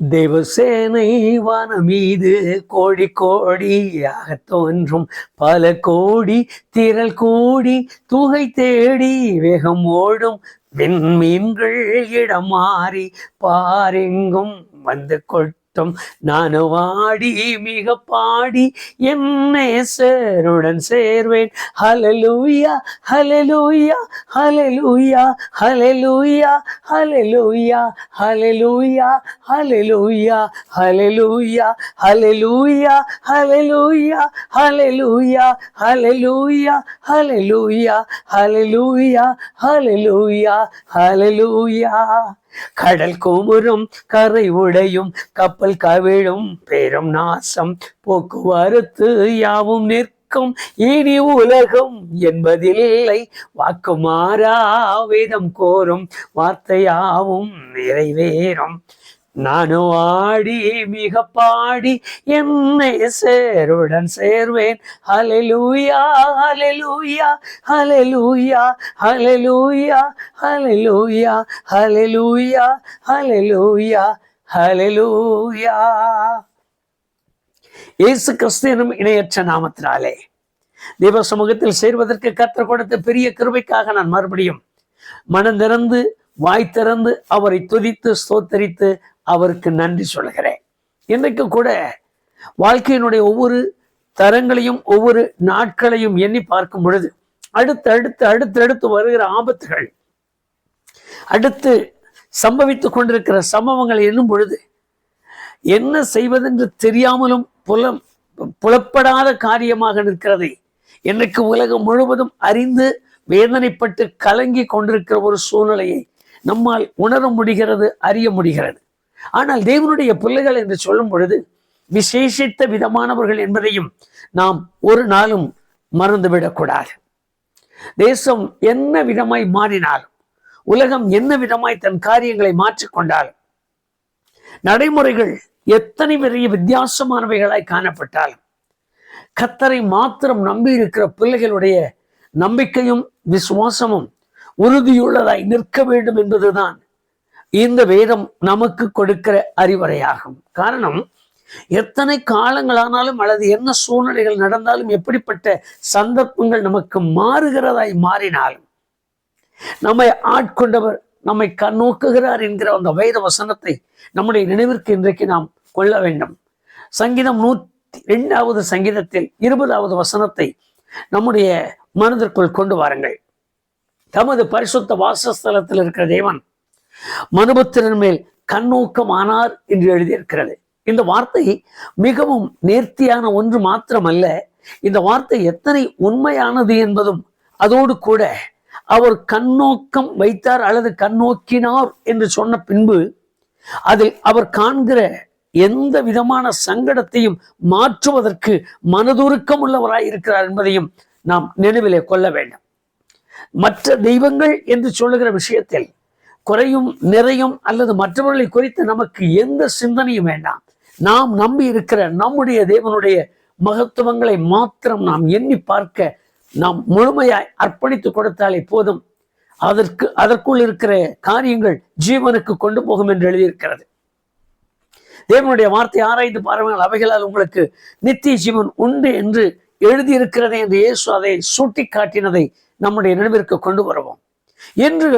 தேவசேனை வானம் மீது கோடி கோடியாக தோன்றும் பல கோடி திரள் கூடி துகை தேடி வேகம் ஓடும் விண்மீன்கள் இடம் மாறி பாரெங்கும் வந்து கொட்டும் நானு வாடி மிக பாடி என் நேசருடன் சேர்வேன். ஹல்லேலூயா ஹல்லேலூயா ஹல்லேலூயா ஹல்லேலூயா ஹல்லேலூயா ஹல்லேலூயா ஹல்லேலூயா ஹல்லேலூயா ஹல்லேலூயா ஹல்லேலூயா ஹல்லேலூயா ஹல்லேலூயா ஹல்லேலூயா ஹல்லேலூயா ஹல்லேலூயா ஹல்லேலூயா. கடல் குமுறும் கரை உடையும் கப்பல் கவிழும் பெரும் நாசம் போக்குவரத்து யாவும் நிற்கும் இனி உலகம் என்பதில்லை வாக்கு மாறா வேதம் கோரும் வார்த்தையாவும் நிறைவேறும். நானும் ஆடி மிக பாடி என் நேசருடன் சேர்வேன். ஹல்லேலூயா ஹல்லேலூயா ஹல்லேலூயா ஹல்லேலூயா ஹல்லேலூயா ஹல்லேலூயா ஹல்லேலூயா ஹல்லேலூயா. இயேசு கிறிஸ்து எனும் இணையற்ற நாமத்தினாலே தேவ சமூகத்தில் சேர்வதற்கு கர்த்தர் கொடுத்த பெரிய கிருபைக்காக நான் மறுபடியும் மனம் திறந்து வாய் திறந்து அவரை துதித்து ஸ்தோத்தரித்து அவருக்கு நன்றி சொல்கிறேன். இன்றைக்கு கூட வாழ்க்கையினுடைய ஒவ்வொரு தரங்களையும் ஒவ்வொரு நாட்களையும் எண்ணி பார்க்கும் பொழுது அடுத்து வருகிற ஆபத்துகள், அடுத்து சம்பவித்துக் கொண்டிருக்கிற சம்பவங்களை எண்ணும் பொழுது என்ன செய்வதென்று தெரியாமலும் புலப்படாத காரியமாக நிற்கிறதை எனக்கு உலகம் முழுவதும் அறிந்து வேதனைப்பட்டு கலங்கி கொண்டிருக்கிற ஒரு சூழ்நிலையை நம்மால் உணர முடிகிறது, அறிய முடிகிறது. ஆனால் தேவனுடைய பிள்ளைகள் என்று சொல்லும் பொழுது விசேஷித்த விதமானவர்கள் என்பதையும் நாம் ஒரு நாளும் மறந்துவிடக்கூடாது. தேசம் என்ன விதமாய் மாறினாலும், உலகம் என்ன விதமாய் தன் காரியங்களை மாற்றிக்கொண்டாலும், நடைமுறைகள் எத்தனை பெரிய வித்தியாசமானவைகளாய் காணப்பட்டாலும், கர்த்தரை மாத்திரம் நம்பி இருக்கிற பிள்ளைகளுடைய நம்பிக்கையும் விசுவாசமும் உறுதியுள்ளதாய் நிற்க வேண்டும் என்பதுதான் இந்த வேதம் நமக்கு கொடுக்கிற அறிவுரையாகும். காரணம், எத்தனை காலங்களானாலும் அல்லது என்ன சூழ்நிலைகள் நடந்தாலும், எப்படிப்பட்ட சந்தர்ப்பங்கள் நமக்கு மாறுகிறதாய் மாறினாலும், நம்மை ஆட்கொண்டவர் நம்மை கண்ணோக்குகிறார் என்கிற அந்த வேத வசனத்தை நம்முடைய நினைவிற்கு இன்றைக்கு நாம் கொள்ள வேண்டும். சங்கீதம் 102வது சங்கீதத்தில் 20வது வசனத்தை நம்முடைய மனதிற்குள் கொண்டு வாருங்கள். தமது பரிசுத்த வாசஸ்தலத்தில் இருக்கிற தேவன் மனுபுத்திரன் மேல் கண்ணோக்கமானார் என்று எழுதியிருக்கிறது. இந்த வார்த்தை மிகவும் நேர்த்தியான ஒன்று மாத்திரமல்ல, இந்த வார்த்தை எத்தனை உண்மையானது என்பதும், அதோடு கூட அவர் கண்ணோக்கம் வைத்தார் அல்லது கண்ணோக்கினார் என்று சொன்ன பின்பு அதில் அவர் காண்கிற எந்த விதமான சங்கடத்தையும் மாற்றுவதற்கு மனதுருக்கம் உள்ளவராய் இருக்கிறார் என்பதையும் நாம் நினைவிலே கொள்ள வேண்டும். மற்ற தெய்வங்கள் என்று சொல்லுகிற விஷயத்தில் குறையும் நிறையும் அல்லது மற்றவர்களை குறித்து நமக்கு எந்த சிந்தனையும் வேண்டாம். நாம் நம்பி இருக்கிற நம்முடைய தேவனுடைய மகத்துவங்களை மாத்திரம் நாம் எண்ணி பார்க்க நாம் முழுமையாய் அர்ப்பணித்து கொடுத்தாலே போதும். அதற்குள் இருக்கிற காரியங்கள் ஜீவனுக்கு கொண்டு போகும் என்று எழுதியிருக்கிறது. தேவனுடைய வார்த்தை ஆராய்ந்து பாருங்கள், அவைகளால் உங்களுக்கு நித்திய ஜீவன் உண்டு என்று எழுதியிருக்கிறதே என்று இயேசு அதை சுட்டி காட்டினதை நம்முடைய நினைவிற்கு கொண்டு வருவோம். என்று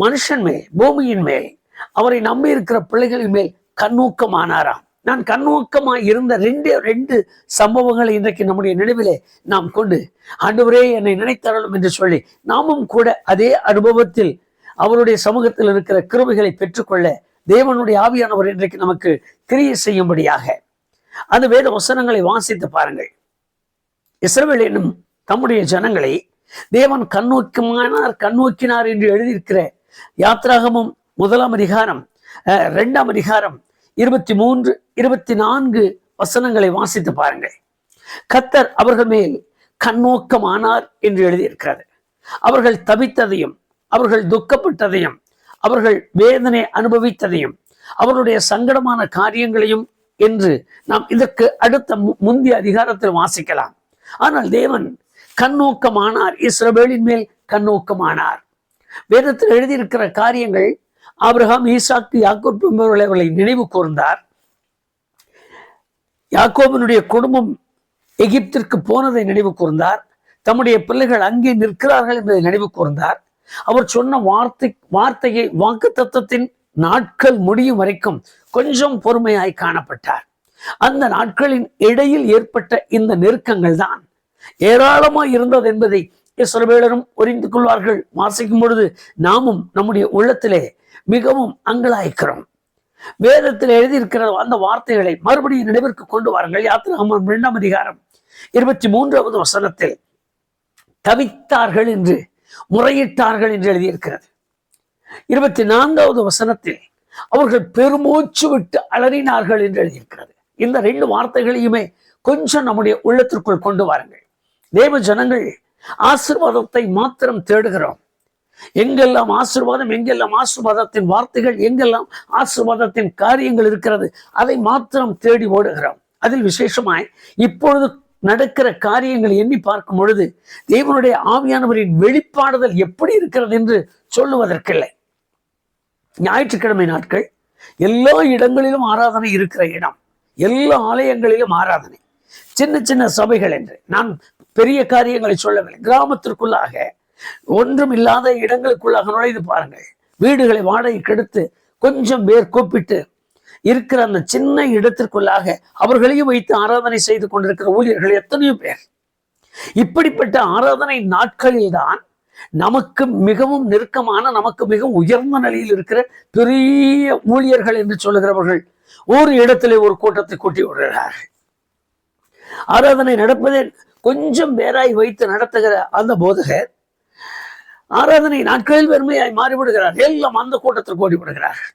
மனுஷன் மேல், பூமியின் மேல், அவரை நம்பி இருக்கிற பிள்ளைகளின் மேல் கண்ணோக்கமானாராம். நான் கண்ணோக்கமாய் இருந்த ரெண்டு சம்பவங்களை இன்றைக்கு நம்முடைய நினைவிலே நாம் கொண்டு, ஆண்டவரே என்னை நினைத்தருளும் என்று சொல்லி நாமும் கூட அதே அனுபவத்தில் அவருடைய சமூகத்தில் இருக்கிற கிருபைகளை பெற்றுக்கொள்ள தேவனுடைய ஆவியானவர் இன்றைக்கு நமக்கு கிரியை செய்யும்படியாக அந்த வேத வசனங்களை வாசித்து பாருங்கள். இஸ்ரவேல் என்னும் தம்முடைய ஜனங்களை தேவன் கண்ணோக்கினார் என்று எழுதியிருக்கிற யாத்ராகமம் 1ஆம் அதிகாரம் 2ஆம் அதிகாரம் 23, 24 வசனங்களை வாசித்து பாருங்கள். கர்த்தர் அவர்கள் மேல் கண்ணோக்கமானார் என்று எழுதியிருக்கிறது. அவர்கள் தவித்ததையும், அவர்கள் துக்கப்பட்டதையும், அவர்கள் வேதனை அனுபவித்ததையும், அவருடைய சங்கடமான காரியங்களையும் என்று நாம் இதற்கு அடுத்த முந்தைய அதிகாரத்தில் வாசிக்கலாம். ஆனால் தேவன் கண்ணோக்கமானார், இஸ்ரவேலின் மேல் கண்ணோக்கமானார். வேதத்தில் எழுதியிருக்கிற காரியங்கள் ஆபிரகாம், ஈசாக்கு, யாக்கோபு என்பவர்களை அவர்களை நினைவு கூர்ந்தார். யாக்கோபினுடைய குடும்பம் எகிப்திற்கு போனதை நினைவு கூர்ந்தார். தம்முடைய பிள்ளைகள் அங்கே நிற்கிறார்கள் என்பதை நினைவு கூர்ந்தார். அவர் சொன்ன வார்த்தையை வாக்குத்தத்தத்தின் நாட்கள் முடியும் வரைக்கும் கொஞ்சம் பொறுமையாய் காணப்பட்டார். அந்த நாட்களின் இடையில் ஏற்பட்ட இந்த நெருக்கங்கள் தான் ஏராளமாய் இருந்தது என்பதை இஸ்ரவேலரும் புரிந்து கொள்வார்கள். வாசிக்கும் பொழுது நாமும் நம்முடைய உள்ளத்திலே மிகவும் அங்கலாய்க்கிறோம். வேதத்தில் எழுதியிருக்கிற அந்த வார்த்தைகளை மறுபடியும் நினைவிற்கு கொண்டு வாருங்கள். யாத்திராகமம் 2ஆம் அதிகாரம் 23வது வசனத்தில் தவித்தார்கள் என்று, முறையிட்டார்கள் என்று எழுதியிருக்கிறது. 24வது வசனத்தில் அவர்கள் பெருமூச்சு விட்டு அலறினார்கள் என்று எழுதியிருக்கிறது. இந்த 2 வார்த்தைகளையுமே கொஞ்சம் நம்முடைய உள்ளத்திற்குள் கொண்டு வாருங்கள். தேவ ஜனங்கள் ஆசீர்வாதத்தை மாத்திரம் தேடுகிறோம். எங்கெல்லாம் ஆசீர்வாதம், எங்கெல்லாம் ஆசீர்வாதத்தின் வார்த்தைகள், எங்கெல்லாம் ஆசீர்வாதத்தின் காரியங்கள் இருக்கிறது, அதை மாத்திரம் தேடி ஓடுகிறோம். அதில் விசேஷமாய் இப்பொழுது நடக்கிற காரியங்களை எண்ணி பார்க்கும் பொழுது தேவனுடைய ஆவியானவரின் வெளிப்பாடுதல் எப்படி இருக்கிறது என்று சொல்லுவதற்கில்லை. ஞாயிற்றுக்கிழமை நாட்கள் எல்லா இடங்களிலும் ஆராதனை இருக்கிற இடம், எல்லா ஆலயங்களிலும் ஆராதனை. சின்ன சின்ன சபைகள் என்று நான் பெரிய காரியங்களை சொல்லவில்லை. கிராமத்திற்குள்ளாக ஒன்றும் இல்லாத இடங்களுக்குள்ளாக நுழைந்து பாருங்கள். வீடுகளை வாடகைக்கு எடுத்து கொஞ்சம் பேர் கூப்பிட்டு இருக்கிற அந்த சின்ன இடத்திற்குள்ளாக அவர்களையும் வைத்து ஆராதனை செய்து கொண்டிருக்கிற ஊழியர்கள் எத்தனையோ பேர். இப்படிப்பட்ட ஆராதனை நாட்களில் தான் நமக்கு மிகவும் நெருக்கமான, நமக்கு மிகவும் உயர்ந்த நிலையில் இருக்கிற பெரிய ஊழியர்கள் என்று சொல்லுகிறவர்கள் ஒரு இடத்திலே ஒரு கூட்டத்தை கூட்டி விடுகிறார்கள். ஆராதனை நடப்பதே கொஞ்சம் பேராய் வைத்து நடத்துகிற அந்த போதகர் ஆராதனை நாட்களில் வெறுமையாய் மாறிவிடுகிறார். எல்லாம் அந்த கூட்டத்தில் கூடி விடுகிறார்கள்.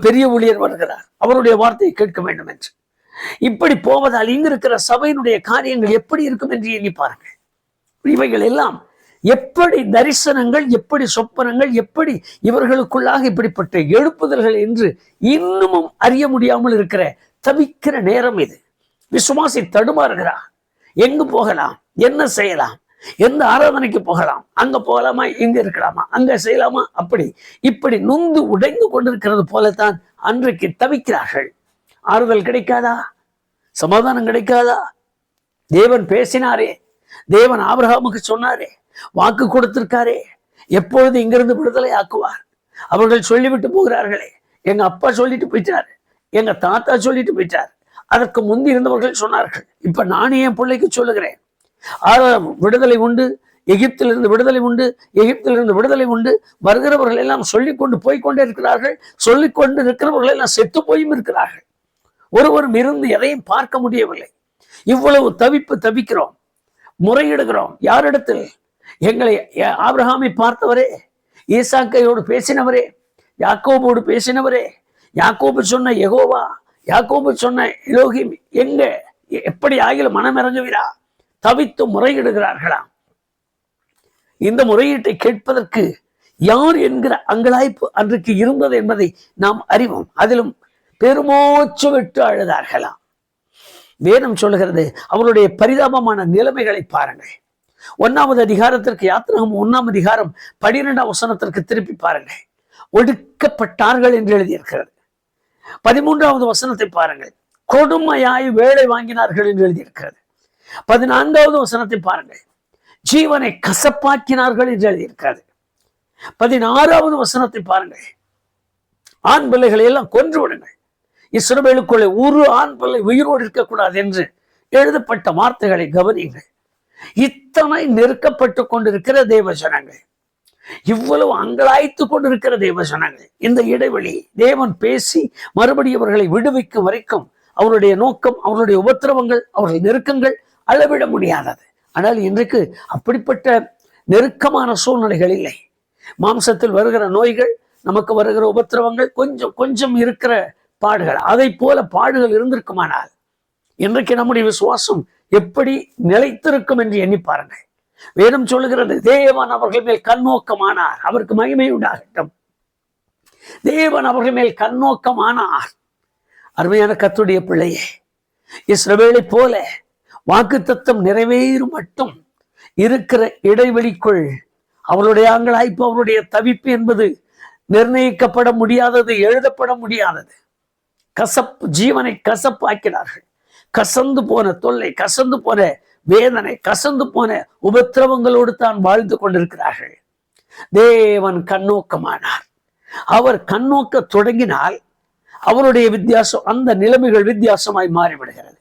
பெரிய ஊழியர் வருகிறார், அவருடைய வார்த்தையை கேட்க வேண்டும் என்று. இப்படி போவதால் இங்கு இருக்கிற சபையினுடைய காரியங்கள் எப்படி இருக்கும் என்று எண்ணி பாருங்கள். இவைகள் எல்லாம் எப்படி தரிசனங்கள், எப்படி சொப்பனங்கள், எப்படி இவர்களுக்குள்ளாக இப்படிப்பட்ட எழுப்புதல்கள் என்று இன்னமும் அறிய முடியாமல் இருக்கிற தவிக்கிற நேரம் இது. விசுவாசி தடுமாறுகிறார். எங்கு போகலாம், என்ன செய்யலாம், எந்த ஆராதனைக்கு போகலாம், அங்க போகலாமா, இங்க இருக்கலாமா, அங்க செய்யலாமா, அப்படி இப்படி நொந்து உடைந்து கொண்டிருக்கிறது போலத்தான் அன்றைக்கு தவிக்கிறார்கள். ஆறுதல் கிடைக்காதா, சமாதானம் கிடைக்காதா? தேவன் பேசினாரே, தேவன் ஆபிரகாமுக்கு சொன்னாரே, வாக்கு கொடுத்திருக்காரே, எப்பொழுது இங்கிருந்து விடுதலை ஆக்குவார்? அவர்கள் சொல்லிவிட்டு போகிறார்களே, எங்க அப்பா சொல்லிட்டு போயிட்டாரு, எங்க தாத்தா சொல்லிட்டு போயிட்டார், அதற்கு முந்தி இருந்தவர்கள் சொன்னார்கள், இப்ப நானே என் பிள்ளைக்கு சொல்லுகிறேன், விடுதலை உண்டு, எகிப்திலிருந்து விடுதலை உண்டு, எகிப்திலிருந்து விடுதலை உண்டு. வருகிறவர்கள் எல்லாம் சொல்லிக்கொண்டு போய்கொண்டே இருக்கிறார்கள். சொல்லிக்கொண்டு இருக்கிறவர்கள் எல்லாம் செத்து போயும் இருக்கிறார்கள். ஒருவரும் இருந்து எதையும் பார்க்க முடியவில்லை. இவ்வளவு தவிக்கிறோம், முறையிடுகிறோம். யாரிடத்தில்? எங்களை ஆபிரகாமை பார்த்தவரே, ஈசாக்கையோடு பேசினவரே, யாக்கோபோடு பேசினவரே, யாக்கோபு சொன்ன யெகோவா, யாக்கோபு சொன்ன எலோகிம் எங்க, எப்படி ஆகிலும் மனம் இறங்குவீரா? தவித்து முறையிடுகிறார்களாம். இந்த முறையீட்டை கேட்பதற்கு யார் என்கிற அங்கலாய்ப்பு அன்றைக்கு இருந்தது என்பதை நாம் அறிவோம். அதிலும் பெருமூச்சு விட்டு அழுதார்களாம். வேதம் சொல்லுகிறது, அவருடைய பரிதாபமான நிலைமைகளை பாருங்கள். 1வது அதிகாரத்திற்கு, யாத்திராகமம் 1ஆம் அதிகாரம் 12ஆம் வசனத்திற்கு திருப்பி பாருங்கள். ஒடுக்கப்பட்டார்கள் என்று எழுதியிருக்கிறது. 13வது வசனத்தை பாருங்கள், கொடுமையாய் வேலை வாங்கினார்கள் என்று எழுதியிருக்கிறது. 14வது வசனத்தை பாருங்கள், ஜீவனை கசப்பாக்கினார்கள் என்று எழுதியிருக்கிறது. 16வது வசனத்தை பாருங்கள், ஆண் பிள்ளைகளை எல்லாம் கொன்று விடுங்கள், இஸ்ரவேலுக்குள்ளே ஒரு ஆண் பிள்ளை உயிரோடு இருக்கக்கூடாது என்று எழுதப்பட்ட வார்த்தைகளை கவனியுங்கள். இத்தனை நெருக்கப்பட்டு கொண்டிருக்கிற தேவ ஜனங்கள், இவ்வளவு அங்கலாய்த்து கொண்டிருக்கிற தேவ ஜனங்கள், இந்த இடைவெளி தேவன் பேசி மறுபடியும் அவர்களை விடுவிக்கும் வரைக்கும் அவருடைய நோக்கம், அவருடைய உபத்திரவங்கள், அவருடைய நெருக்கங்கள் அளவிட முடியாதது. ஆனால் இன்றைக்கு அப்படிப்பட்ட நெருக்கமான சூழ்நிலைகள் இல்லை. மாம்சத்தில் வருகிற நோய்கள், நமக்கு வருகிற உபத்திரவங்கள், கொஞ்சம் கொஞ்சம் இருக்கிற பாடுகள், அதை போல பாடுகள் இருந்திருக்குமானால் இன்றைக்கு நம்முடைய விசுவாசம் எப்படி நிலைத்திருக்கும் என்று எண்ணி பாருங்கள். வேதம் சொல்லுகிறது, தேவன் அவர்கள் மேல் கண்ணோக்கமானார், அவருக்கு மகிமை உண்டாகட்டும். தேவன் அவர்கள் மேல் கண்ணோக்கமானார். அருமையான கர்த்தருடைய பிள்ளையே, இஸ்ரவேலை போல வாக்குத்தத்தம் நிறைவேறும் மட்டும் இருக்கிற இடைவெளிக்குள் அவருடைய அங்கலாய்ப்பு, அவருடைய தவிப்பு என்பது நிர்ணயிக்கப்பட முடியாதது, எழுதப்பட முடியாதது. கசப்பு, ஜீவனை கசப்பாக்கிறார்கள். கசந்து போன தொல்லை, கசந்து போன வேதனை, கசந்து போன உபத்திரவங்களோடு தான் வாழ்ந்து கொண்டிருக்கிறார்கள். தேவன் கண்ணோக்கமானார். அவர் கண்ணோக்க தொடங்கினால் அவருடைய வித்தியாசம், அந்த நிலைமைகள் வித்தியாசமாய் மாறிவிடுகிறது.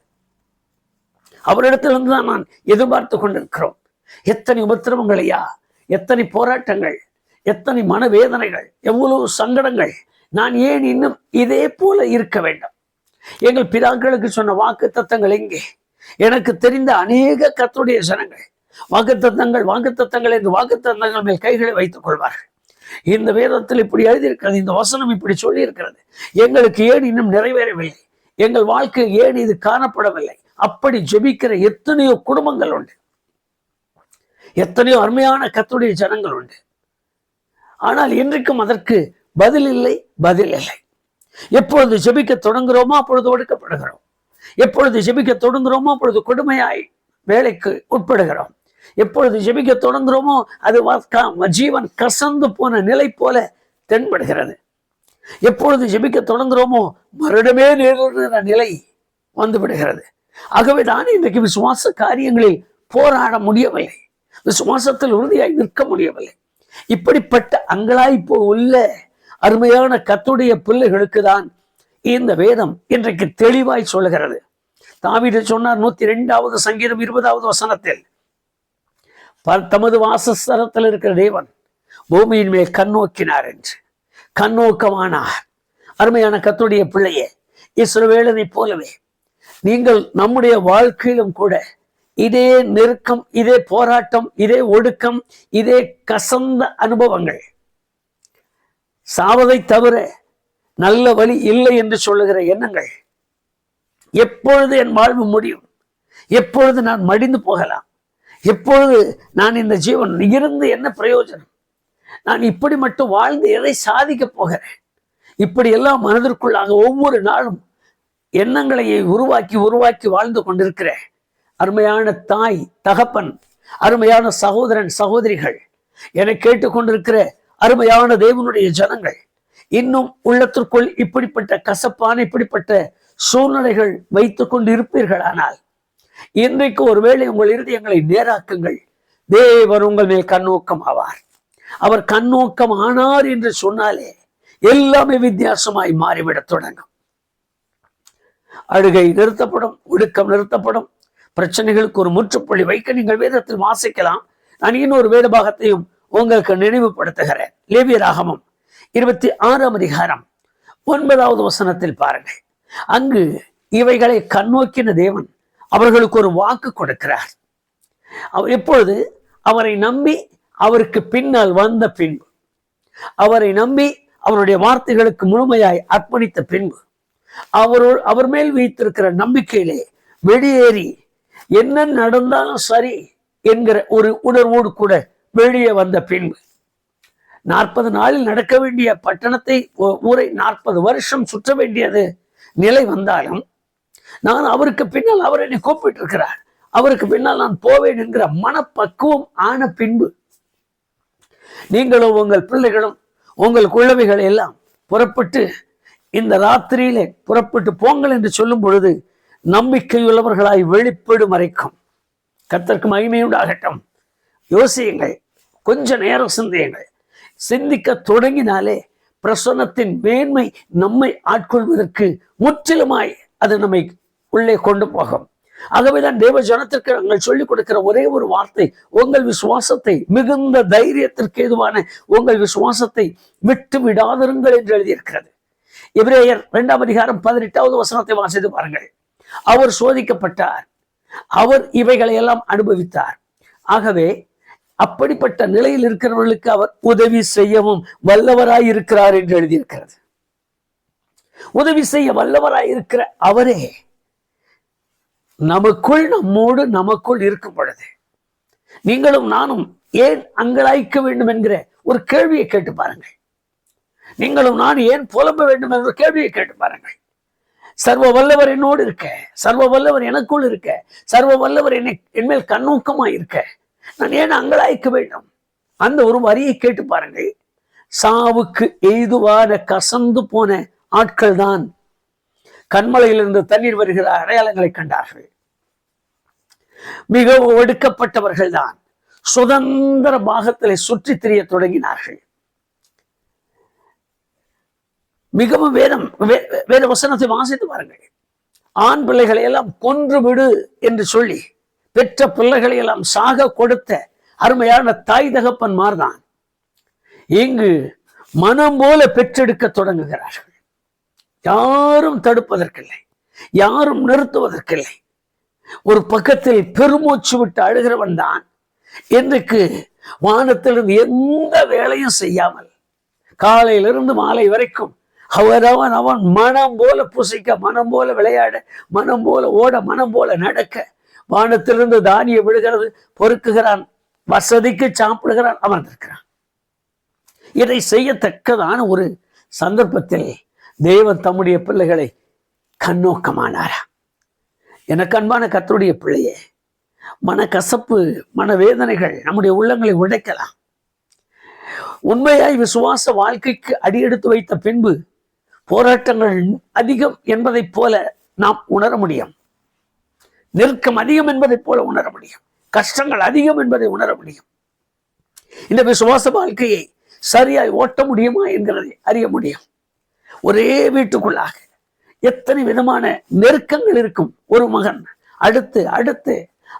அவரிடத்திலிருந்து தான் நான் எதிர்பார்த்து கொண்டிருக்கிறோம். எத்தனை உபத்திரவங்களையா, எத்தனை போராட்டங்கள், எத்தனை மனவேதனைகள், எவ்வளவு சங்கடங்கள். நான் ஏன் இன்னும் இதே போல இருக்க வேண்டும்? எங்கள் பிதாக்களுக்கு சொன்ன வாக்கு தத்தங்கள் எங்கே? எனக்கு தெரிந்த அநேக கர்த்தருடைய ஜனங்கள் வாக்கு தத்தங்கள் என்று வாக்கு தத்தங்கள் மேல் கைகளை வைத்துக் கொள்வார்கள். இந்த வேதத்தில் இப்படி எழுதியிருக்கிறது, இந்த வசனம் இப்படி சொல்லி இருக்கிறது, எங்களுக்கு ஏன் இன்னும் நிறைவேறவில்லை, எங்கள் வாழ்க்கை ஏன் இது காணப்படவில்லை? அப்படி ஜெபிக்கிற எத்தனையோ குடும்பங்கள் உண்டு, எத்தனையோ அருமையான கர்த்தருடைய ஜனங்கள் உண்டு. ஆனால் இன்றைக்கும் அதற்கு பதில் இல்லை. எப்பொழுது ஜெபிக்க தொடங்குகிறோமோ அப்பொழுது ஒடுக்கப்படுகிறோம். எப்பொழுது ஜெபிக்க தொடங்குகிறோமோ அப்பொழுது கொடுமையாய் வேலைக்கு உட்படுகிறோம். எப்பொழுது ஜெபிக்க தொடங்குகிறோமோ அது ஜீவன் கசந்து போன நிலை போல தென்படுகிறது. எப்பொழுது ஜெபிக்க தொடங்குகிறோமோ மறுடமே நேருகிற நிலை வந்து விடுகிறது. ஆகவே தான் இன்றைக்கு விசுவாச காரியங்களில் போராட முடியவில்லை, விசுவாசத்தில் உறுதியாய் நிற்க முடியவில்லை. இப்படிப்பட்ட அங்கலாய்ப்பு உள்ள அருமையான கர்த்தருடைய பிள்ளைகளுக்கு தான் இந்த வேதம் இன்றைக்கு தெளிவாய் சொல்லுகிறது. தாவீது சொன்னார் 102வது சங்கீதம் 20வது வசனத்தில், தமது வாசஸ்தலத்தில் இருக்கிற தேவன் பூமியின் மேல் கண்ணோக்கினார் என்று. கண்ணோக்கமானார். அருமையான கர்த்தருடைய பிள்ளையே, இஸ்ரவேலனை போலவே நீங்கள் நம்முடைய வாழ்க்கையிலும் கூட இதே நெருக்கம், இதே போராட்டம், இதே ஒடுக்கம், இதே கசந்த அனுபவங்கள், சாவதை தவிர நல்ல வழி இல்லை என்று சொல்லுகிற எண்ணங்கள், எப்பொழுது என் வாழ்வு முடியும், எப்பொழுது நான் மடிந்து போகலாம், எப்பொழுது நான் இந்த ஜீவன் இருந்து என்ன பிரயோஜனம், நான் இப்படி மட்டும் வாழ்ந்து எதை சாதிக்க போகிறேன், இப்படி எல்லாம் மனதிற்குள்ளாக ஒவ்வொரு நாளும் எண்ணங்களை உருவாக்கி வாழ்ந்து கொண்டிருக்கிறேன். அருமையான தாய் தகப்பன், அருமையான சகோதரன் சகோதரிகள், என கேட்டுக்கொண்டிருக்கிற அருமையான தேவனுடைய ஜனங்கள், இன்னும் உள்ளத்திற்குள் இப்படிப்பட்ட கசப்பான இப்படிப்பட்ட சூழ்நிலைகள் வைத்துக் கொண்டு இருப்பீர்கள். ஆனால் இன்றைக்கு ஒருவேளை உங்கள் இருதயங்களை நேராக்குங்கள். தேவன் உங்கள் மேல் கண்ணோக்கம் ஆவார். அவர் கண்ணோக்கம் ஆனார் என்று சொன்னாலே எல்லாமே வித்தியாசமாய் மாறிவிடத் தொடங்கும். அழுகை நிறுத்தப்படும், ஒடுக்கம் நிறுத்தப்படும், பிரச்சனைகளுக்கு ஒரு முற்றுப்புள்ளி வைக்க நீங்கள் வேதத்தில் வாசிக்கலாம். நான் இன்னொரு வேத பாகத்தையும் உங்களுக்கு நினைவுபடுத்துகிறேன். லேவியராகமம் 26ஆம் அதிகாரம் 9வது வசனத்தில் பாருங்கள். அங்கு இவைகளை கண்ணோக்கின தேவன் அவர்களுக்கு ஒரு வாக்கு கொடுக்கிறார். எப்பொழுது அவரை நம்பி அவருக்கு பின்னால் வந்த பின்பு, அவரை நம்பி அவருடைய வார்த்தைகளுக்கு முழுமையாய் அர்ப்பணித்த பின்பு, அவர் மேல் வைத்திருக்கிற நம்பிக்கையிலே வெளியேறி என்ன நடந்தாலும் சரி என்கிற ஒரு உணர்வோடு கூட வெளியே வந்த பின்பு, 40 நாளில் நடக்க வேண்டிய பட்டணத்தை ஊரை 40 வருஷம் சுற்ற வேண்டியது நிலை வந்தாலும், நான் அவருக்கு பின்னால் அவர் என்னை கூப்பிட்டு இருக்கிறார், அவருக்கு பின்னால் நான் போவேன் என்கிற மனப்பக்குவம் ஆன பின்பு, நீங்களும் உங்கள் பிள்ளைகளும் உங்கள் குழந்தைகள் எல்லாம் புறப்பட்டு இந்த ராத்திரியிலே புறப்பட்டு போங்கள் என்று சொல்லும் பொழுது நம்பிக்கையுள்ளவர்களாய் வெளிப்படும் வரைக்கும் கர்த்தருக்கு மகிமையுண்டாகட்டும். யோசியுங்கள், கொஞ்ச நேரம் சிந்தியுங்கள். சிந்திக்க தொடங்கினாலே பிரசன்னத்தின் மேன்மை நம்மை ஆட்கொள்வதற்கு முற்றிலுமாய் அது நம்மை உள்ளே கொண்டு போகும். ஆகவேதான் தேவ ஜனத்திற்கு நாங்கள் சொல்லிக் கொடுக்கிற ஒரே ஒரு வார்த்தை, உங்கள் விசுவாசத்தை, மிகுந்த தைரியத்திற்கு ஏதுவான உங்கள் விசுவாசத்தை விட்டு விடாதிருங்கள் என்று எழுதியிருக்கிறது. எபிரேயர் 2ஆம் அதிகாரம் 18வது வசனத்தை வாசித்து பாருங்கள். அவர் சோதிக்கப்பட்டார், அவர் இவைகளை எல்லாம் அனுபவித்தார். ஆகவே அப்படிப்பட்ட நிலையில் இருக்கிறவர்களுக்கு அவர் உதவி செய்யவும் வல்லவராய் இருக்கிறார் என்று எழுதியிருக்கிறது. உதவி செய்ய வல்லவராய் இருக்கிற அவரே நமக்குள் இருக்கும் பொழுது நீங்களும் நானும் ஏன் அங்கலாய்க்க வேண்டும் என்கிற ஒரு கேள்வியை கேட்டு பாருங்கள். நீங்களும் நான் ஏன் புலம்ப வேண்டும் என்ற கேள்வியை கேட்டு பாருங்கள். சர்வ வல்லவர் என்னோடு இருக்க, சர்வ வல்லவர் எனக்குள் இருக்க, சர்வ வல்லவர் என்மேல் கண்ணோக்கமாய் இருக்க, நான் ஏன் அங்கலாய்க்க வேண்டும்? அந்த ஒரு வரியை கேட்டு பாருங்கள். சாவுக்கு ஏதுவான கசந்து போன ஆட்கள் தான் கண்மலையிலிருந்து தண்ணீர் வருகிற அடையாளங்களை கண்டார்கள். மிகவும் ஒடுக்கப்பட்டவர்கள் தான் சுதந்திர பாகத்திலே சுற்றி திரிய தொடங்கினார்கள். மிகவும் வேத வசனத்தை வாசித்து பாருங்கள். ஆண் பிள்ளைகளை எல்லாம் கொன்று விடு என்று சொல்லி பெற்ற பிள்ளைகளை எல்லாம் சாக கொடுத்த அருமையான தாய் தகப்பன்மார்தான் இங்கு மனம் போல பெற்றெடுக்க தொடங்குகிறார்கள். யாரும் தடுப்பதற்கில்லை, யாரும் நிறுத்துவதற்கில்லை. ஒரு பக்கத்தில் பெருமூச்சு விட்டு அழுகிறவன் தான் இன்றைக்கு வானத்திலிருந்து எந்த வேலையும் செய்யாமல் காலையிலிருந்து மாலை வரைக்கும் அவன் மனம் போல புசிக்க, மனம் போல விளையாட, மனம் போல ஓட, மனம் போல நடக்க, வானத்திலிருந்து தானியம் விழுகிறது, பொறுக்குகிறான், வசதிக்கு சாப்பிடுகிறான், அமர்ந்திருக்கிறான். இதை செய்யத்தக்கதான ஒரு சந்தர்ப்பத்தில் தேவன் தம்முடைய பிள்ளைகளை கண்ணோக்கமானாரா. எனக்கு அன்பான கர்த்தருடைய பிள்ளையே, மனக்கசப்பு, மனவேதனைகள் நம்முடைய உள்ளங்களை உடைக்கலாம். உண்மையாய் விசுவாச வாழ்க்கைக்கு அடியெடுத்து வைத்த பின்பு போராட்டங்கள் அதிகம் என்பதை போல நாம் உணர முடியும். நெருக்கம் அதிகம் என்பதை போல உணர முடியும். கஷ்டங்கள் அதிகம் என்பதை உணர முடியும். இந்த விசுவாச வாழ்க்கையை சரியாய் ஓட்ட முடியுமா என்கிறதை அறிய முடியும். ஒரே வீட்டுக்குள்ளாக எத்தனை விதமான நெருக்கங்கள் இருக்கும். ஒரு மகன் அடுத்து அடுத்து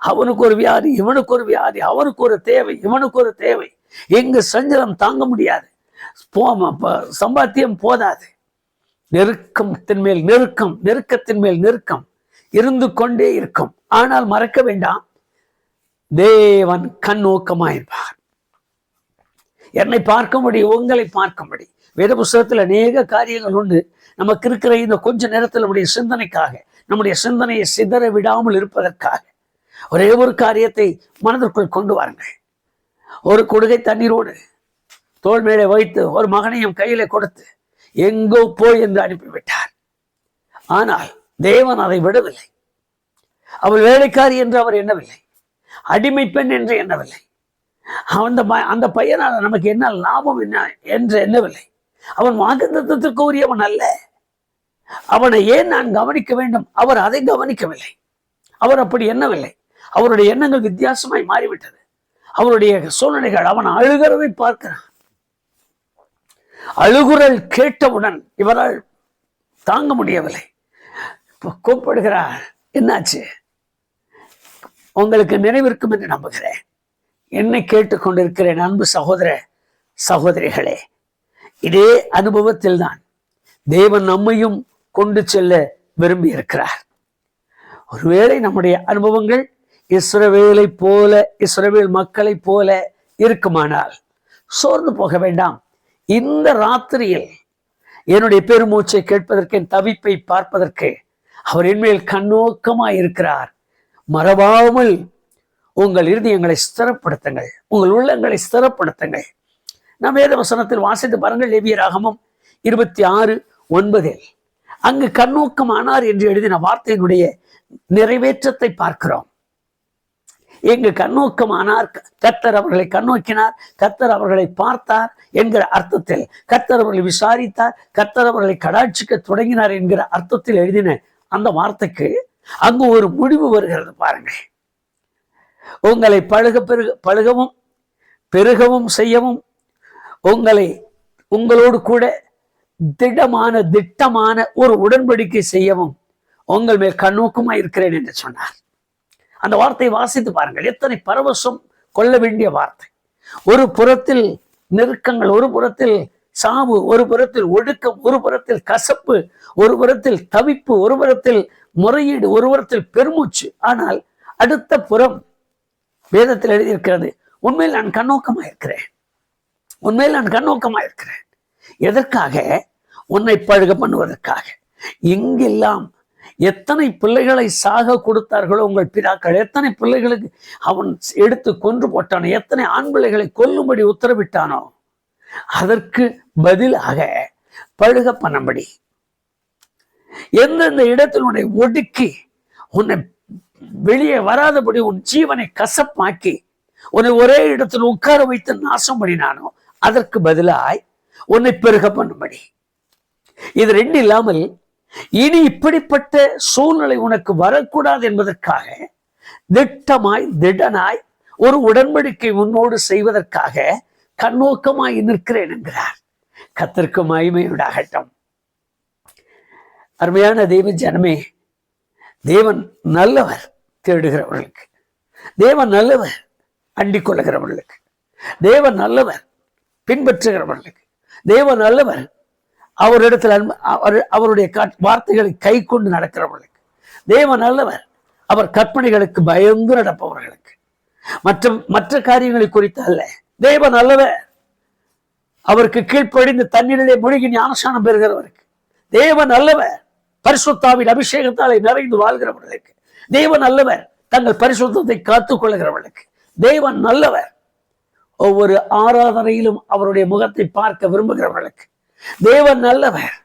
அவனுக்கு ஒரு வியாதி, இவனுக்கு ஒரு வியாதி, அவனுக்கு ஒரு தேவை, இவனுக்கு ஒரு தேவை. எங்கு சஞ்சலம் தாங்க முடியாது, சம்பாத்தியம் போதாது. நெருக்கத்தின் மேல் நெருக்கம், நெருக்கத்தின் மேல் நெருக்கம் இருந்து கொண்டே இருக்கும். ஆனால் மறக்க வேண்டாம், தேவன் கண்ணோக்கமாயிருப்பார். என்னை பார்க்கும்படி, உங்களை பார்க்கும்படி வேத புஸ்தகத்தில் அநேக காரியங்கள் உண்டு. நமக்கு இருக்கிற இந்த கொஞ்ச நேரத்தில் நம்முடைய சிந்தனைக்காக, நம்முடைய சிந்தனையை சிதற விடாமல் இருப்பதற்காக ஒரே ஒரு காரியத்தை மனதிற்குள் கொண்டு வாருங்கள். ஒரு கொடுகை தண்ணீரோடு தோள் மேலே வைத்து ஒரு மகனையும் கையிலே கொடுத்து எங்கோ போய் என்று அனுப்பிவிட்டார். ஆனால் தேவன் அதை விடவில்லை. அவள் வேலைக்காரி என்று அவர் எண்ணவில்லை, அடிமை பெண் என்று எண்ணவில்லை, அந்த பையனால் நமக்கு என்ன லாபம் என்ன என்று எண்ணவில்லை. அவன் வாக்குத்தத்தத்திற்கு உரியவன் அல்ல, அவனை ஏன் நான் கவனிக்க வேண்டும்? அவர் அதை கவனிக்கவில்லை, அவர் அப்படி எண்ணவில்லை. அவருடைய எண்ணங்கள் வித்தியாசமாய் மாறிவிட்டது. அவருடைய சூழ்நிலைகள், அவன் அழுகிறதை பார்க்கிறான். அழுகுரல் கேட்டவுடன் இவரால் தாங்க முடியவில்லை. கூப்பிடுகிறார், என்னாச்சு? உங்களுக்கு நினைவிருக்கும் என்று நம்புகிறேன். என்னை கேட்டுக்கொண்டிருக்கிறேன் அன்பு சகோதர சகோதரிகளே, இதே அனுபவத்தில் தான் தேவன் நம்மையும் கொண்டு செல்ல விரும்பி இருக்கிறார். ஒருவேளை நம்முடைய அனுபவங்கள் இஸ்ரவேலை போல, இஸ்ரவேல் மக்களை போல இருக்குமானால் சோர்ந்து போக வேண்டாம். இந்த ராத்திரியில் என்னுடைய பெருமூச்சை கேட்பதற்கு, என் தவிப்பை பார்ப்பதற்கு அவர் என்மேல் கண்ணோக்கமாய் இருக்கிறார். மறவாமல் உங்கள் இருதயங்களை ஸ்திரப்படுத்துங்கள், உங்கள் உள்ளங்களை ஸ்திரப்படுத்துங்கள். நாம் வேத வசனத்தில் வாசித்து பாருங்கள். லேவியராகமம் 26:9 அங்கு கண்ணோக்கமானார் என்று எழுதின வார்த்தையினுடைய நிறைவேற்றத்தை பார்க்கிறோம். எங்கு கண்ணோக்கமானார், கர்த்தர் அவர்களை கண்ணோக்கினார், கர்த்தர் அவர்களை பார்த்தார் என்கிற அர்த்தத்தில், கர்த்தர் அவர்களை விசாரித்தார், கர்த்தர் அவர்களை கடாட்சிக்க தொடங்கினார் என்கிற அர்த்தத்தில் எழுதின அந்த வார்த்தைக்கு அங்கு ஒரு முடிவு வருகிறது பாருங்கள். உங்களை பழுகவும் பெருகவும் செய்யவும், உங்களோடு கூட திட்டமான ஒரு உடன்படிக்கை செய்யவும் உங்கள் மேல் கண்ணோக்கமா இருக்கிறேன் என்று சொன்னார். அந்த வார்த்தையை வாசித்து பாருங்கள். எத்தனை பரவசம் கொள்ள வேண்டிய வார்த்தை. ஒரு புறத்தில் நெருக்கங்கள், ஒரு புறத்தில் சாவு, ஒரு புறத்தில் ஒடுக்கம், ஒரு புறத்தில் கசப்பு, ஒரு புறத்தில் தவிப்பு, ஒரு புறத்தில் முறையீடு, ஒரு புறத்தில் பெருமூச்சு. ஆனால் அடுத்த புறம் வேதத்தில் எழுதியிருக்கிறது, உண்மையில் நான் கண்ணோக்கமா இருக்கிறேன், உண்மையில் நான் கண்ணோக்கமா இருக்கிறேன். எதற்காக? உன்னை பழுக பண்ணுவதற்காக. எங்கெல்லாம் எத்தனை பிள்ளைகளை சாக கொடுத்தார்களோ உங்கள் பிதாக்கள், எத்தனை பிள்ளைகளுக்கு அவன் எடுத்து கொன்று போட்டானோ, எத்தனை ஆண் பிள்ளைகளை கொல்லும்படி உத்தரவிட்டானோ, அதற்கு பதிலாக பழுக பண்ணும்படி எந்தெந்த இடத்தில் உன்னை ஒடுக்கி, உன்னை வெளியே வராதபடி உன் ஜீவனை கசப்பாக்கி உன்னை ஒரே இடத்தில் உட்கார வைத்து நாசம் பண்ணினானோ, அதற்கு பதிலாய் உன்னை பெருக பண்ணும்படி. இது ரெண்டு இல்லாமல் இனி இப்படிப்பட்ட சூழ்நிலை உனக்கு வரக்கூடாது என்பதற்காக திட்டமாய் திடனாய் ஒரு உடன்படிக்கை உன்னோடு செய்வதற்காக கண்ணோக்கமாய் நிற்கிறேன் என்கிறார். கர்த்தருக்கு மகிமை உண்டாகட்டும். அருமையான தேவ ஜனமே, தேவன் நல்லவர் தேடுகிறவர்களுக்கு, தேவன் நல்லவர் அண்டிக் கொள்ளுகிறவர்களுக்கு, தேவன் நல்லவர் பின்பற்றுகிறவர்களுக்கு, தேவன் நல்லவர் அவரிடத்தில் அவருடைய வார்த்தைகளை கை கொண்டு நடக்கிறவர்களுக்கு, தேவன் நல்லவர் அவர் கற்பனைகளுக்கு பயந்து நடப்பவர்களுக்கு, மற்ற காரியங்களை குறித்து அல்ல. தேவன் நல்லவர் அவருக்கு கீழ்ப்படிந்து தண்ணீரிலே மூழ்கி ஞானஸ்நானம் பெறுகிறவருக்கு, தேவன் நல்லவர் பரிசுத்தாவின் அபிஷேகத்தாலே நிறைந்து வாழ்கிறவர்களுக்கு, தேவன் நல்லவர் தங்கள் பரிசுத்தத்தை காத்துக் கொள்ளுகிறவர்களுக்கு, தேவன் நல்லவர் ஒவ்வொரு ஆராதனையிலும் அவருடைய முகத்தை பார்க்க விரும்புகிறவர்களுக்கு, தேவன் நல்லவர்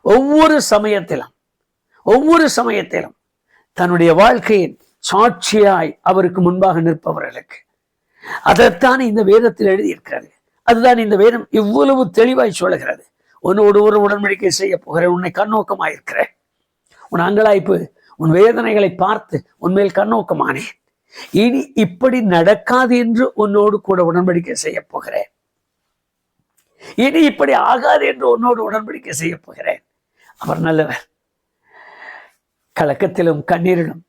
ஒவ்வொரு சமயத்திலும் தன்னுடைய வாழ்க்கையின் சாட்சியாய் அவருக்கு முன்பாக நிற்பவர்களுக்கு. அதைத்தான் இந்த வேதத்தில் எழுதியிருக்கிறது. அதுதான் இந்த வேதம் இவ்வளவு தெளிவாய் சொல்லுகிறது. உன்னோடு ஒரு உடன்படிக்கை செய்ய போகிறேன், உன்னை கண்ணோக்கமாயிருக்கிறேன், உன் அங்கலாய்ப்பு உன் வேதனைகளை பார்த்து உன்மேல் கண்ணோக்கமானேன், இனி இப்படி நடக்காது என்று உன்னோடு கூட உடன்படிக்கை செய்ய போகிறேன், இனி இப்படி ஆகாது என்று உன்னோடு உடன்படிக்கை செய்ய போகிறேன். அவர் நல்லவர். கலக்கத்திலும் கண்ணீரிலும்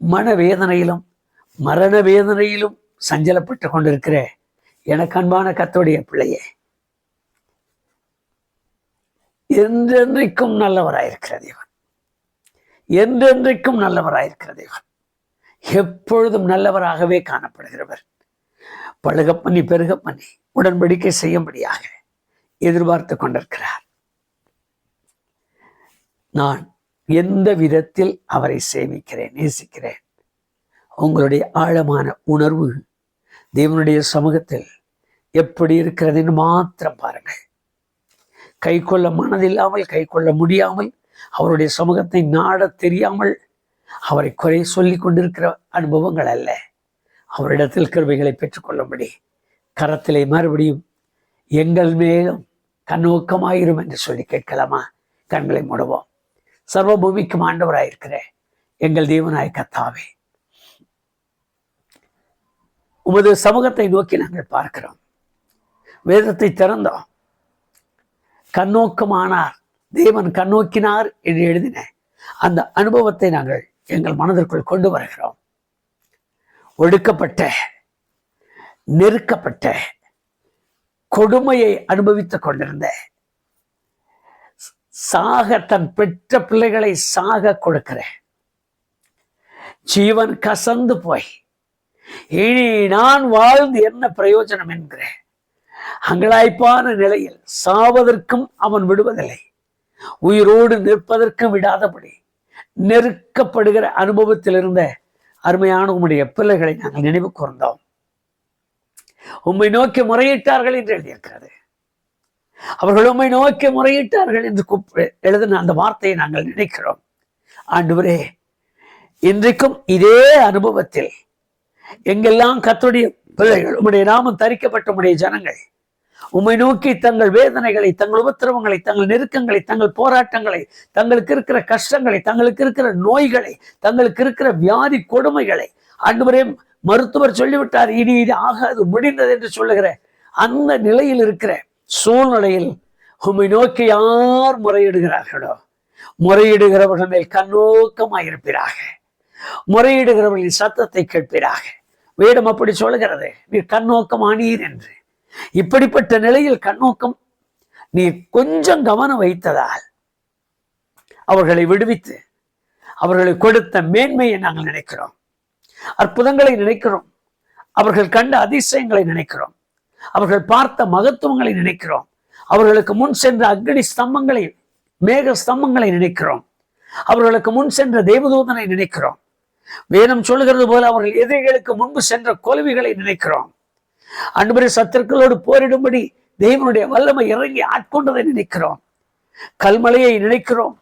மனவேதனையிலும் மரண வேதனையிலும் சஞ்சலப்பட்டு கொண்டிருக்கிற எனக்கு அன்பான கர்த்தருடைய பிள்ளையே, என்றென்றைக்கும் நல்லவராயிருக்கிற தேவன், என்றென்றைக்கும் நல்லவராயிருக்கிற தேவன், எப்பொழுதும் நல்லவராகவே காணப்படுகிறவர், பழுக பண்ணி பெருக பண்ணி உடன்படிக்கை செய்யும்படியாக எதிர்பார்த்து கொண்டிருக்கிறார். நான் எந்த விதத்தில் அவரை சேவிக்கிறேன், நேசிக்கிறேன். உங்களுடைய ஆழமான உணர்வு தேவனுடைய சமூகத்தில் எப்படி இருக்கிறதுன்னு மாத்திரம் பாருங்கள். கை கொள்ள மனதில்லாமல், கை கொள்ள முடியாமல், அவருடைய சமூகத்தை நாட தெரியாமல் அவரை குறை சொல்லி கொண்டிருக்கிற அனுபவங்கள் அல்ல. அவரிடத்தில் கிருபைகளை பெற்றுக்கொள்ளும்படி கரத்திலே மறுபடியும் எங்கள் மேலும் கண்ணோக்கமாயிரும் என்று சொல்லி கேட்கலாமா? கண்களை மூடுவோம். சர்வ பூமிக்கும் ஆண்டவராயிருக்கிற எங்கள் தேவனாய் கர்த்தாவே, உமது சமூகத்தை நோக்கி நாங்கள் பார்க்கிறோம். வேதத்தை திறந்தோம். கண்ணோக்கமானார், தேவன் கண்ணோக்கினார் என்று எழுதின அந்த அனுபவத்தை நாங்கள் எங்கள் மனதிற்குள் கொண்டு வருகிறோம். ஒடுக்கப்பட்ட, நெருக்கப்பட்ட, கொடுமையை அனுபவித்துக் கொண்டிருந்த, சாக தன் பெற்ற பிள்ளைகளை சாக கொடுக்கிற, ஜீவன் கசந்து போய் இனி நான் வாழ்ந்து என்ன பிரயோஜனம் என்கிற அங்கலாய்ப்பான நிலையில் சாவதற்கும் அவன் விடுவதில்லை, உயிரோடு நிற்பதற்கும் விடாதபடி நெருக்கப்படுகிற அனுபவத்தில் இருந்த அருமையான உம்முடைய பிள்ளைகளை நாங்கள் நினைவு கூர்ந்தோம். உம்மை நோக்கி முறையிட்டார்கள் என்று எழுதியிருக்கிறது. அவர்கள் உம்மை நோக்கி முறையிட்டார்கள் என்று எழுதின அந்த வார்த்தையை நாங்கள் நினைக்கிறோம். ஆண்டவரே, இன்றைக்கும் இதே அனுபவத்தில் எங்கெல்லாம் கர்த்தருடைய பிள்ளைகள், உம்முடைய நாமம் தரிக்கப்பட்ட உம்முடைய ஜனங்கள் உம்மை நோக்கி தங்கள் வேதனைகளை, தங்கள் உபத்திரவங்களை, தங்கள் நெருக்கங்களை, தங்கள் போராட்டங்களை, தங்களுக்கு இருக்கிற கஷ்டங்களை, தங்களுக்கு இருக்கிற நோய்களை, தங்களுக்கு இருக்கிற வியாதி கொடுமைகளை, ஆண்டவரே மருத்துவர் சொல்லிவிட்டார் இனி இது ஆகாது, முடிந்தது என்று சொல்லுகிற அந்த நிலையில் இருக்கிற சூழ்நிலையில் உம்மை நோக்கி யார் முறையிடுகிறார்களோ முறையிடுகிறவர்கள் மேல் கண்ணோக்கமாயிருப்பீராக, முறையிடுகிறவர்களின் சத்தத்தை கேட்பீராக. வேதம் அப்படி சொல்லுகிறது, நீர் கண்ணோக்கம் ஆனீர் என்று. இப்படிப்பட்ட நிலையில் கண்ணோக்கம் நீர் கொஞ்சம் கவனம் வைத்ததால் அவர்களை விடுவித்து அவர்களை கொடுத்த மேன்மையை நாங்கள் நினைக்கிறோம், அற்புதங்களை நினைக்கிறோம், அவர்கள் கண்ட அதிசயங்களை நினைக்கிறோம், அவர்கள் பார்த்த மகத்துவங்களை நினைக்கிறோம், அவர்களுக்கு முன் சென்ற அக்னி ஸ்தம்பங்களை, மேக ஸ்தம்பங்களை நினைக்கிறோம், அவர்களுக்கு முன் சென்ற தேவதூதனை நினைக்கிறோம். வேதம் சொல்லுகிறது போல அவர்கள் எதிரிகளுக்கு முன்பு சென்ற கொலுவிகளை நினைக்கிறோம். அன்பரே, சத்துருக்களோடு போரிடும்படி தேவனுடைய வல்லமை இறங்கி ஆட்கொண்டதை நினைக்கிறோம். கல்மலையை நினைக்கிறோம்,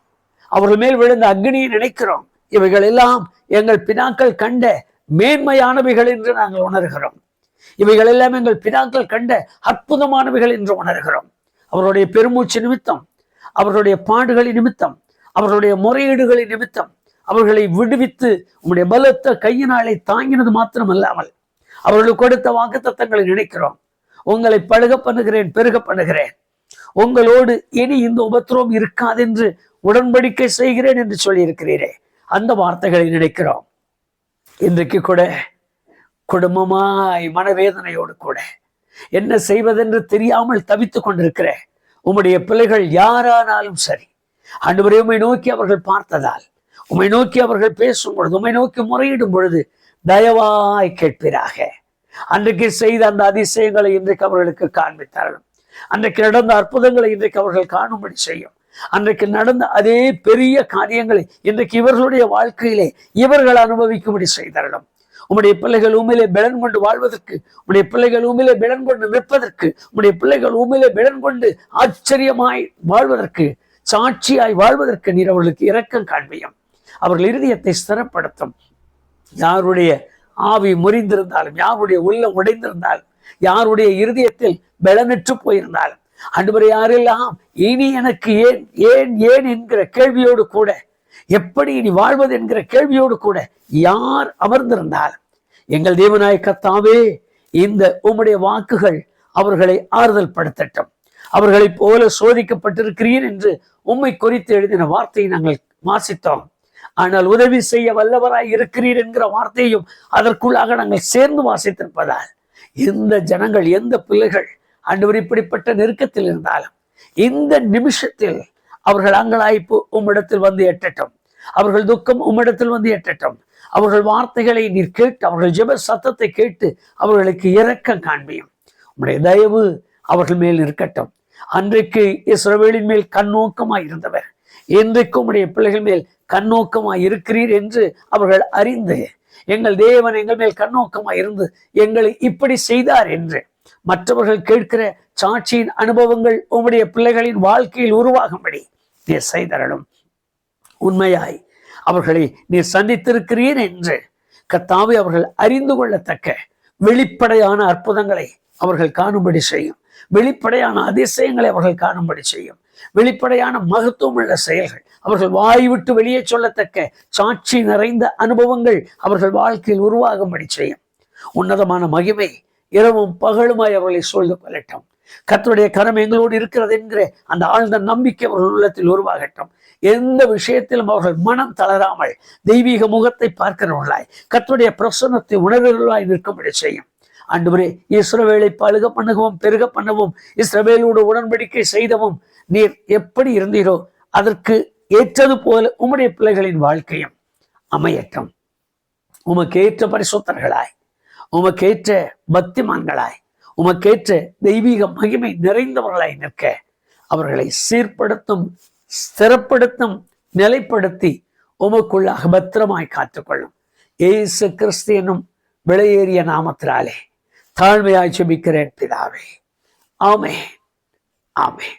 அவர்கள் மேல் விழுந்த அக்னியை நினைக்கிறோம். இவைகள் எல்லாம் எங்கள் பினாக்கள் கண்ட மேன்மையானவைகள் என்று நாங்கள் உணர்கிறோம். இவைகள் எல்லாம் எங்கள் பிதாக்கள் கண்ட அற்புதமானவைகள் என்று உணர்கிறோம். அவருடைய பெருமூச்சு நிமித்தம், அவர்களுடைய பாடுகளின் நிமித்தம், அவர்களுடைய முறையீடுகளின் நிமித்தம் அவர்களை விடுவித்து உம்முடைய பலத்த கையினாலே தாங்கினது மாத்திரமல்லாமல் அவர்களுக்கு கொடுத்த வாக்குத்தத்தங்களை நினைக்கிறோம். உங்களை பழுக பண்ணுகிறேன், பெருக பண்ணுகிறேன், உங்களோடு இனி இந்த உபத்திரவம் இருக்காது என்று உடன்படிக்கை செய்கிறேன் என்று சொல்லி இருக்கிறீரே, அந்த வார்த்தைகளை நினைக்கிறோம். இன்றைக்கு கூட குடும்பமாய் மனவேதனையோடு கூட என்ன செய்வதென்று தெரியாமல் தவித்துக் கொண்டிருக்கிற உம்முடைய பிள்ளைகள் யாரானாலும் சரி, ஆண்டவரே உம்மை நோக்கி அவர்கள் பார்த்ததால், உம்மை நோக்கி அவர்கள் பேசும் பொழுது, உம்மை நோக்கி முறையிடும் பொழுது தயவாய் கேட்பீராக. அன்றைக்கு செய்த அந்த அதிசயங்களை இன்றைக்கு அவர்களுக்கு காண்பித்தார்கள். அன்றைக்கு நடந்த அற்புதங்களை இன்றைக்கு அவர்கள் காணும்படி செய்யும். அன்றைக்கு நடந்த அதே பெரிய காரியங்களை இன்றைக்கு இவர்களுடைய வாழ்க்கையிலே இவர்கள் அனுபவிக்கும்படி செய்தார்கள். உம்முடைய பிள்ளைகள் உண்மையிலே பலன் கொண்டு வாழ்வதற்கு, உம்முடைய பிள்ளைகள் உண்மையிலே பலன் கொண்டு நிற்பதற்கு, உம்முடைய பிள்ளைகள் உண்மையிலே பலன் கொண்டு ஆச்சரியமாய் வாழ்வதற்கு, சாட்சியாய் வாழ்வதற்கு நீர் அவர்களுக்கு இரக்கம் காண்பியும். அவர்கள் இருதயத்தை ஸ்திரப்படுத்தும். யாருடைய ஆவி முறிந்திருந்தாலும், யாருடைய உள்ளம் உடைந்திருந்தாலும், யாருடைய இருதயத்தில் பலனற்று போயிருந்தாலும், ஆண்டவரே யாரெல்லாம் இனி எனக்கு ஏன் ஏன் ஏன் என்கிற கேள்வியோடு கூட, எப்படி இனி வாழ்வது என்கிற கேள்வியோடு கூட யார் அமர்ந்திருந்தாலும், எங்கள் தேவனாய கர்த்தாவே இந்த உம்முடைய வாக்குகள் அவர்களை ஆறுதல் படுத்தட்டும். அவர்களை போல சோதிக்கப்பட்டிருக்கிறீர் என்று உம்மை குறித்து எழுதின வார்த்தையை நாங்கள் வாசித்தோம். ஆனால் உதவி செய்ய வல்லவராய் இருக்கிறீர் என்கிற வார்த்தையும் அதற்குள்ளாக நாங்கள் சேர்ந்து வாசித்திருப்பதால் எந்த ஜனங்கள், எந்த பிள்ளைகள் ஆண்டவர் இப்படிப்பட்ட நெருக்கத்தில் இருந்தாலும் இந்த நிமிஷத்தில் அவர்கள் அங்கலாய்ப்பு உம்மிடத்தில் வந்து எட்டட்டும். அவர்கள் துக்கம் உம்மிடத்தில் வந்து எட்டட்டும். அவர்கள் வார்த்தைகளை நீர் கேட்டு, அவர்கள் ஜெப சத்தத்தை கேட்டு அவர்களுக்கு இரக்கம் காண்பியும். உம்முடைய தயவு அவர்கள் மேல் இருக்கட்டும். அன்றைக்கு இஸ்ரவேலின் மேல் கண்ணோக்கமாய் இருந்தவர் இன்றைக்கு உம்முடைய பிள்ளைகள் மேல் கண்ணோக்கமாய் இருக்கிறீர் என்று அவர்கள் அறிந்து, எங்கள் தேவன் எங்கள் மேல் கண்ணோக்கமாய் இருந்து எங்களை இப்படி செய்தார் என்று மற்றவர்கள் கேட்கிற சாட்சியின் அனுபவங்கள் உம்முடைய பிள்ளைகளின் வாழ்க்கையில் உருவாகும்படி நீர் செய்தரலும். உண்மையாய் அவர்களை நீர் சந்தித்திருக்கிறீர் என்று கர்த்தாவே அவர்கள் அறிந்து கொள்ளத்தக்க வெளிப்படையான அற்புதங்களை அவர்கள் காணும்படி செய்யும். வெளிப்படையான அதிசயங்களை அவர்கள் காணும்படி செய்யும். வெளிப்படையான மகத்துவம் உள்ள செயல்கள், அவர்கள் வாய் விட்டு வெளியே சொல்லத்தக்க சாட்சி நிறைந்த அனுபவங்கள் அவர்கள் வாழ்க்கையில் உருவாகும்படி செய்யும். உன்னதமான மகிமை இரவும் பகலுமாய் அவர்களை சூழ்ந்து கொள்ளட்டும். கர்த்தருடைய கரம் எங்களோடு இருக்கிறது என்கிற அந்த ஆழ்ந்த நம்பிக்கை அவர்கள் உள்ளத்தில் உருவாகட்டும். எந்த விஷயத்திலும் அவர்கள் மனம் தளராமல் தெய்வீக முகத்தை பார்க்கிறவர்களாய், கர்த்தருடைய பிரசன்னத்தை உணர்வுகளாய் நிற்கும்படி செய்யும். ஆண்டவரே, இஸ்ரவேலை பழுக பண்ணவும் பெருக பண்ணவும் இஸ்ரவேலோடு உடன்படிக்கை செய்தவும் நீர் எப்படி இருந்தீரோ அதற்கு ஏற்றது போல உம்முடைய பிள்ளைகளின் வாழ்க்கையும் அமையட்டும். உமக்கேற்ற பரிசுத்தர்களாய், உமக்கேற்ற பக்திமான்களாய், உமக்கேற்ற தெய்வீக மகிமை நிறைந்தவர்களாய் நிற்க அவர்களை சீர்படுத்தும், ஸ்திரப்படுத்தும், நிலைப்படுத்தி உமக்குள்ளாக பத்திரமாய் காத்துக்கொள்ளும். இயேசு கிறிஸ்து என்னும் விலையேறிய நாமத்தினாலே தாழ்மையாய் ஜெபிக்கிறேன் பிதாவே. ஆமென், ஆமென்.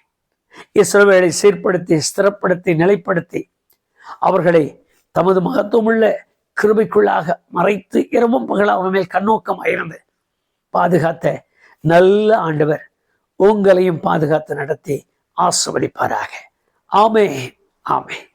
இஸ்ரவேலை சீர்படுத்தி, ஸ்திரப்படுத்தி, நிலைப்படுத்தி அவர்களை தமது மகத்துவமுள்ள கிருபைக்குள்ளாக மறைத்து இரவும் பகல் அவன் மேல் கண்ணோக்கமாயிருந்து பாதுகாத்த நல்ல ஆண்டவர் உங்களையும் பாதுகாத்து நடத்தி ஆசீர்வதிப்பாராக. ஆமென், ஆமென்.